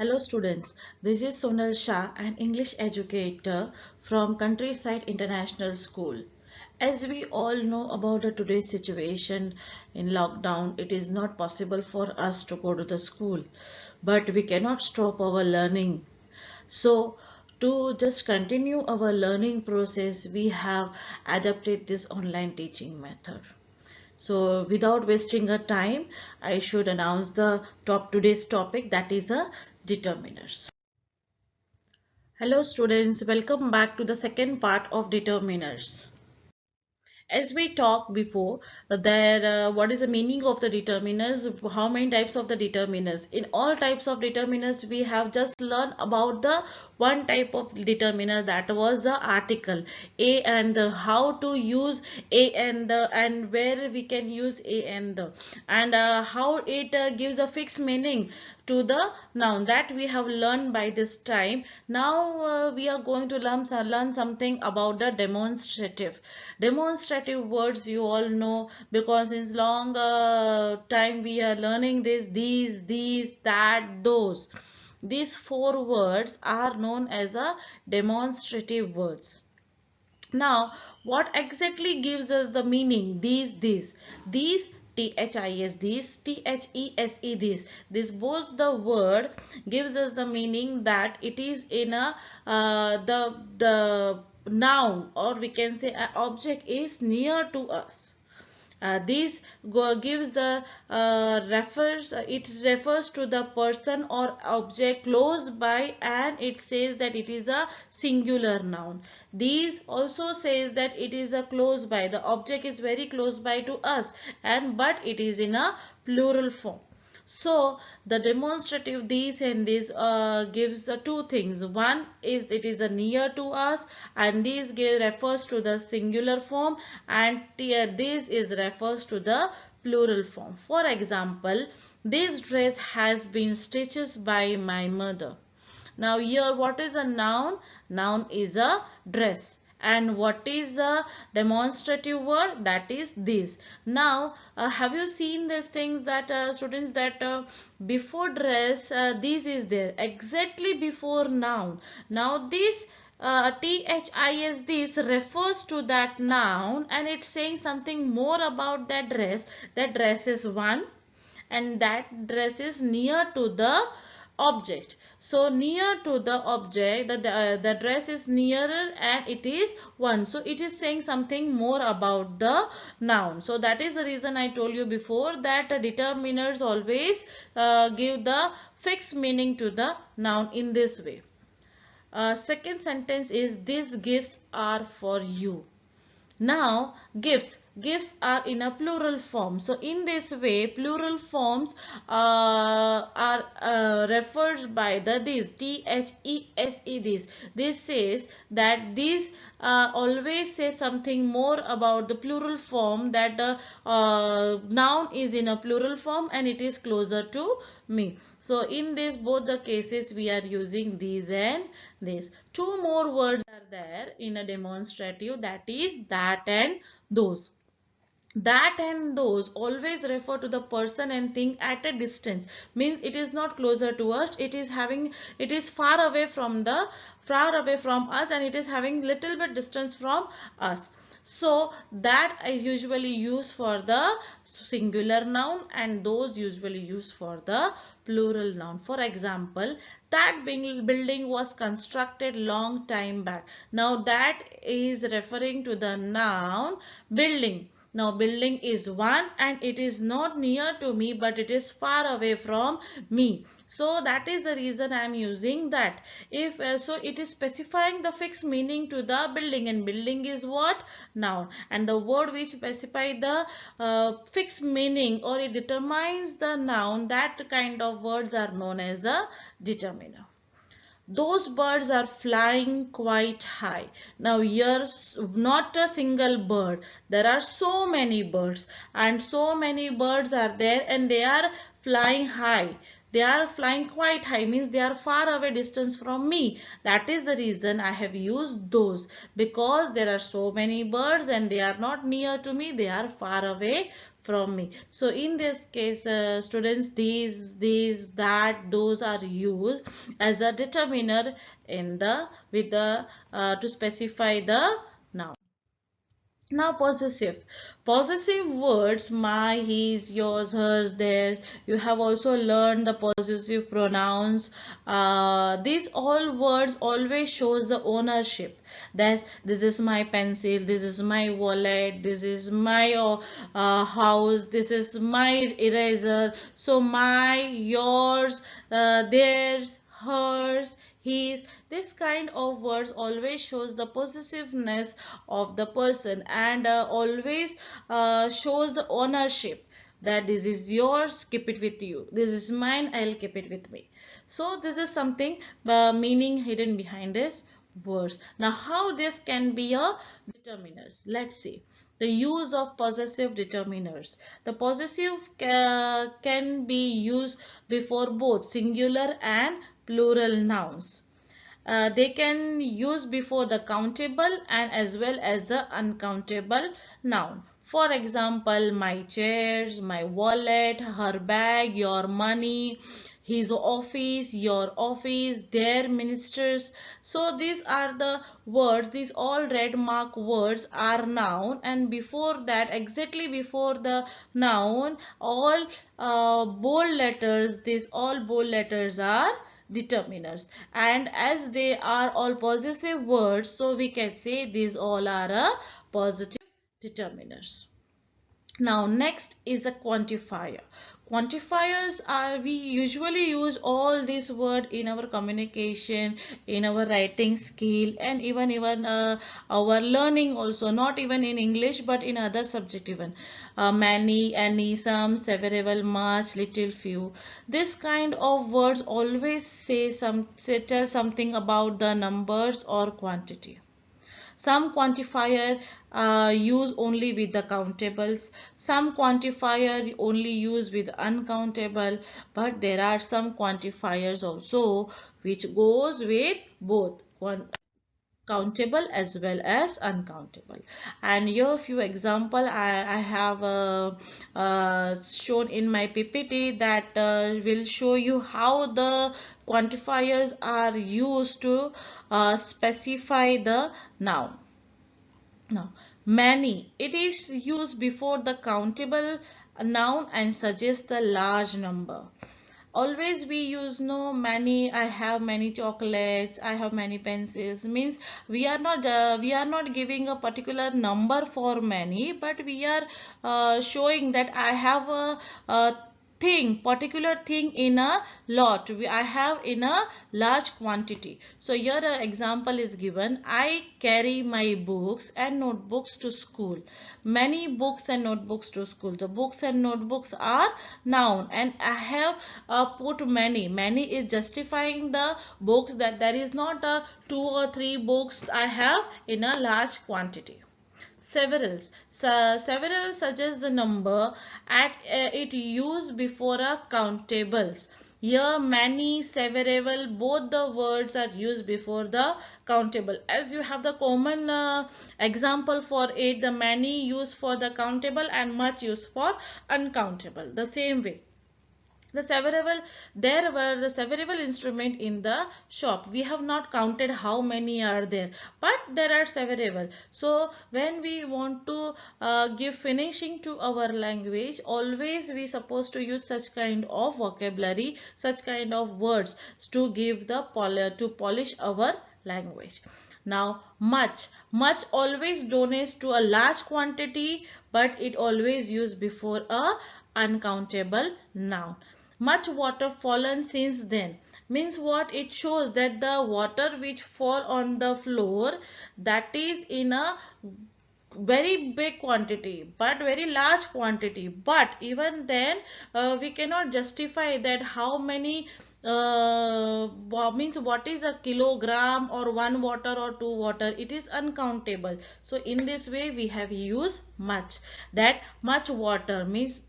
Hello students, this is Sonal Shah, an English educator from Countryside International School. As we all know about today's situation in lockdown, it is not possible for us to go to the school, but we cannot stop our learning. So to just continue our learning process, we have adapted this online teaching method. So without wasting a time, I should announce the today's topic, that is a determiners. Hello students, welcome back to the second part of determiners. As we talked before, what is the meaning of the determiners, how many types of the determiners. In all types of determiners we have just learned about the one type of determiner, that was the article a and the, how to use a and the, and where we can use a and the, and how it gives a fixed meaning to the noun, that we have learned by this time. Now we are going to learn something about the demonstrative words. You all know, because since long time we are learning this, these, that, those. These four words are known as a demonstrative words. Now, what exactly gives us the meaning? These, this, this both the word gives us the meaning that it is in a the noun, or we can say an object is near to us. This gives the it refers to the person or object close by, and it says that it is a singular noun. These also says that it is a close by, the object is very close by to us, and but it is in a plural form. So the demonstrative these and this gives two things. One is it is a near to us, and refers to the singular form, and this is refers to the plural form. For example, this dress has been stitched by my mother. Now here, what is a noun? Noun is a dress. And what is a demonstrative word? That is this. Now have you seen these things that students, that before dress this is there exactly before noun. Now this this, this refers to that noun, and it's saying something more about that dress. That dress is one, and that dress is near to the object. So near to the object, the dress is nearer and it is one. So it is saying something more about the noun. So that is the reason I told you before that determiners always give the fixed meaning to the noun in this way. Second sentence is, these gifts are for you. Now gifts are in a plural form. So in this way, plural forms are referred by the this, these. This says that these always say something more about the plural form, that the noun is in a plural form and it is closer to me. So in this both the cases we are using these and this. Two more words are there in a demonstrative, that is that and those. That and those always refer to the person and thing at a distance, means it is not closer to us, it is far away from us, and it is having little bit distance from us. So that is usually used for the singular noun, and those usually used for the plural noun. For example, that building was constructed long time back. Now that is referring to the noun building. Now building is one, and it is not near to me, but it is far away from me. So that is the reason I am using that. If so, it is specifying the fixed meaning to the building, and building is what? Noun. And the word which specify the fixed meaning, or it determines the noun, that kind of words are known as a determiner. Those birds are flying quite high. Now here's not a single bird. There are so many birds, and so many birds are there, and they are flying high. They are flying quite high, means they are far away distance from me. That is the reason I have used those, because there are so many birds and they are not near to me, they are far away from me. So in this case, students, these, that, those are used as a determiner in the with the to specify the noun. Now possessive. Possessive words, my, his, yours, hers, theirs. You have also learned the possessive pronouns. These all words always shows the ownership. That this is my pencil, this is my wallet, this is my house, this is my eraser. So my, yours, theirs, hers, his, this kind of words always shows the possessiveness of the person, and always shows the ownership, that this is yours, keep it with you, this is mine, I'll keep it with me. So this is something meaning hidden behind this words. Now how this can be a determiners, let's see. The use of possessive determiners. The possessive can be used before both singular and plural nouns. They can use before the countable and as well as the uncountable noun. For example, my chairs, my wallet, her bag, your money, his office, your office, their ministers. So these are the words, these all red mark words are noun, and before that, exactly before the noun, all bold letters, these all bold letters are determiners, and as they are all possessive words, so we can say these all are a positive determiners. Now next is a quantifier. Quantifiers are, we usually use all this word in our communication, in our writing skill, and even our learning also, not even in English but in other subject even. Many, any, some, several, much, little, few. This kind of words always tell something about the numbers or quantity. Some quantifier use only with the countables. Some quantifier only use with uncountable. But there are some quantifiers also which goes with both countable as well as uncountable. And here few example I have shown in my PPT that will show you how the quantifiers are used to specify the noun. Now, many, it is used before the countable noun and suggests the large number. Always we use no, many, I have many chocolates, I have many pencils, means we are not giving a particular number for many, but we are showing that I have a thing, particular thing in a lot, I have in a large quantity. So here an example is given: I carry my books and notebooks to school. Many books and notebooks to school. The books and notebooks are noun, and I have put many. Many is justifying the books, that there is not a 2 or 3 books I have in a large quantity. Severals. Several suggests the number at it used before a countables. Here many, several, both the words are used before the countable. As you have the common example for it, the many used for the countable and much used for uncountable. The same way, the severable, there were the severable instrument in the shop. We have not counted how many are there, but there are severable. So when we want to give finishing to our language, always we supposed to use such kind of vocabulary, such kind of words to give the to polish our language. Now much always donates to a large quantity, but it always used before a uncountable noun. Much water fallen since then, means what? It shows that the water which fall on the floor, that is in a very big quantity, but very large quantity, but even then we cannot justify that how many means what is a kilogram or 1 water or 2 water. It is uncountable. So in this way we have used much, that much water means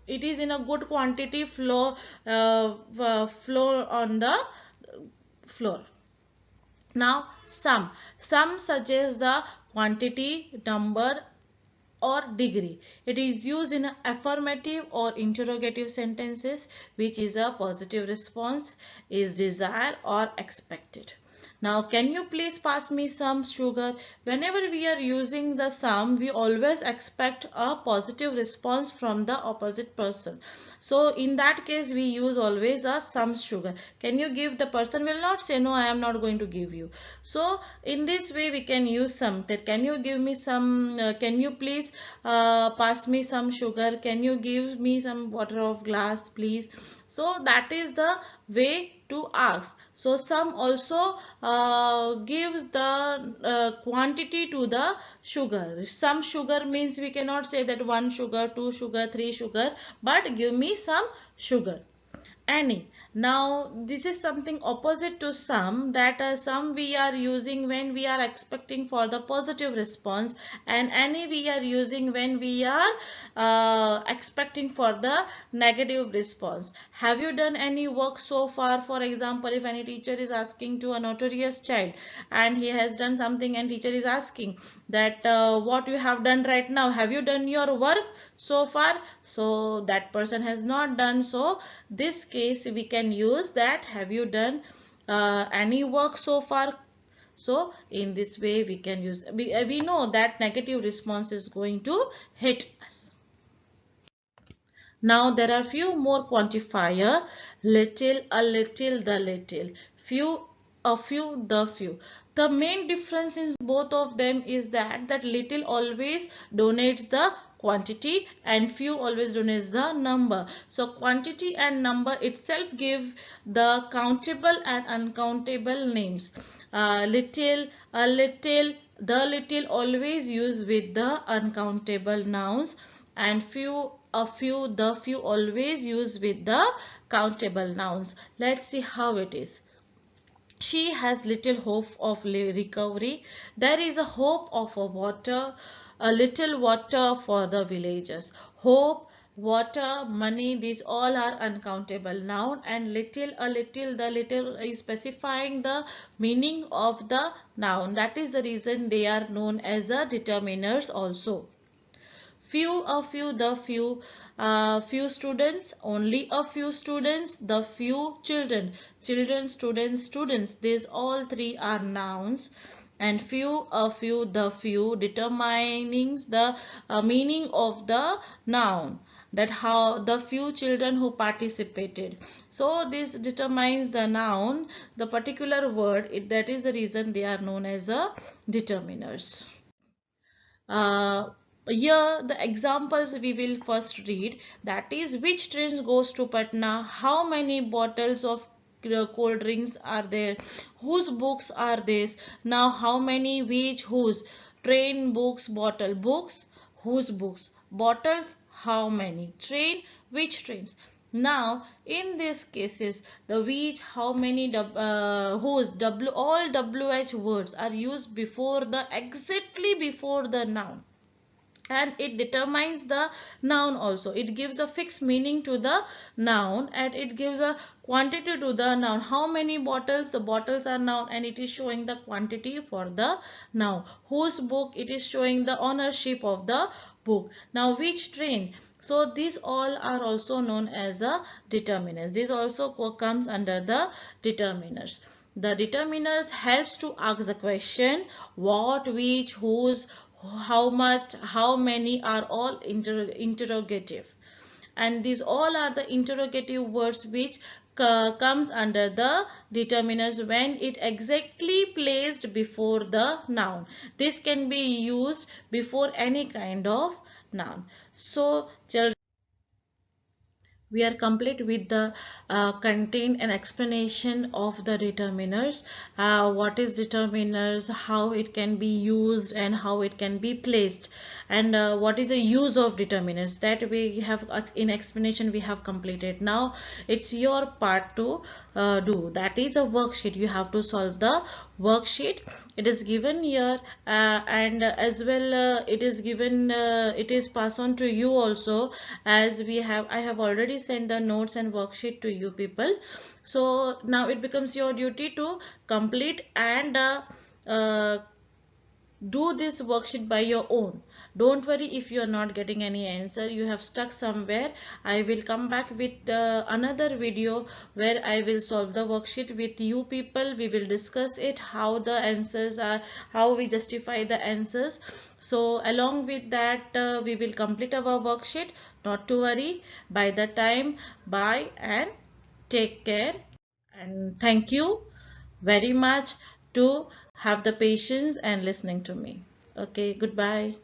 it is in a good quantity flow on the floor. Now some suggest the quantity, number, or degree. It is used in affirmative or interrogative sentences, which is a positive response, is desired or expected. Now, can you please pass me some sugar? Whenever we are using the some, we always expect a positive response from the opposite person. So, in that case, we use always a some sugar. Can you give? The person will not say, no, I am not going to give you. So, in this way, we can use some. That can you give me some, can you please pass me some sugar? Can you give me some water of glass, please? So that is the way to ask. So some also gives the quantity to the sugar. Some sugar means we cannot say that one sugar, two sugar, three sugar, but give me some sugar. Any. Now this is something opposite to some, that some we are using when we are expecting for the positive response, and any we are using when we are expecting for the negative response. Have you done any work so far? For example, if any teacher is asking to a notorious child and he has done something, and teacher is asking that what you have done right now, have you done your work so far? So that person has not done. So this case we can use that, have you done any work so far? So in this way we can use, we know that negative response is going to hit us. Now there are few more quantifier: little, a little, the little, few, a few, the few. The main difference in both of them is that little always donates the quantity and few always donates the number. So quantity and number itself give the countable and uncountable names. Little, a little, the little always used with the uncountable nouns, and few, a few, the few always used with the countable nouns. Let's see how it is. She has little hope of recovery. There is a hope of a little water for the villagers. Hope, water, money, these all are uncountable noun, and little, a little, the little is specifying the meaning of the noun. That is the reason they are known as the determiners also. Few, a few, the few, few students, only a few students, the few children, children, students, students, these all three are nouns. And few, a few, the few, determining the meaning of the noun, that how the few children who participated. So this determines the noun, the particular word, that is the reason they are known as a determiners. Here the examples we will first read, that is, which train goes to Patna, how many bottles of cold drinks are there, whose books are this. Now how many, which, whose, train, books, bottle, books, whose books, bottles, how many, train, which trains. Now in these cases, the which, how many, whose, w, all wh words are used before the, exactly before the noun, and it determines the noun also. It gives a fixed meaning to the noun, and it gives a quantity to the noun. How many bottles, the bottles are noun, and it is showing the quantity for the noun. Whose book, it is showing the ownership of the book. Now which train, so these all are also known as a determiners. This also comes under the determiners. The determiners helps to ask the question what, which, whose, how much, how many are all interrogative, and these all are the interrogative words which comes under the determiners when it exactly placed before the noun. This can be used before any kind of noun. So children, we are complete with the content and explanation of the determiners. What is determiners, how it can be used, and how it can be placed, and what is the use of determiners, that we have in explanation we have completed. Now it's your part to do, that is a worksheet. You have to solve the worksheet. It is given here, and as well it is given, it is passed on to you also, as I have already sent the notes and worksheet to you people. So now it becomes your duty to complete and do this worksheet by your own. Don't worry if you are not getting any answer, you have stuck somewhere. I will come back with another video where I will solve the worksheet with you people. We will discuss it, how the answers are, how we justify the answers. So along with that, we will complete our worksheet. Not to worry. By the time, bye and take care. And thank you very much to have the patience and listening to me. Okay, goodbye.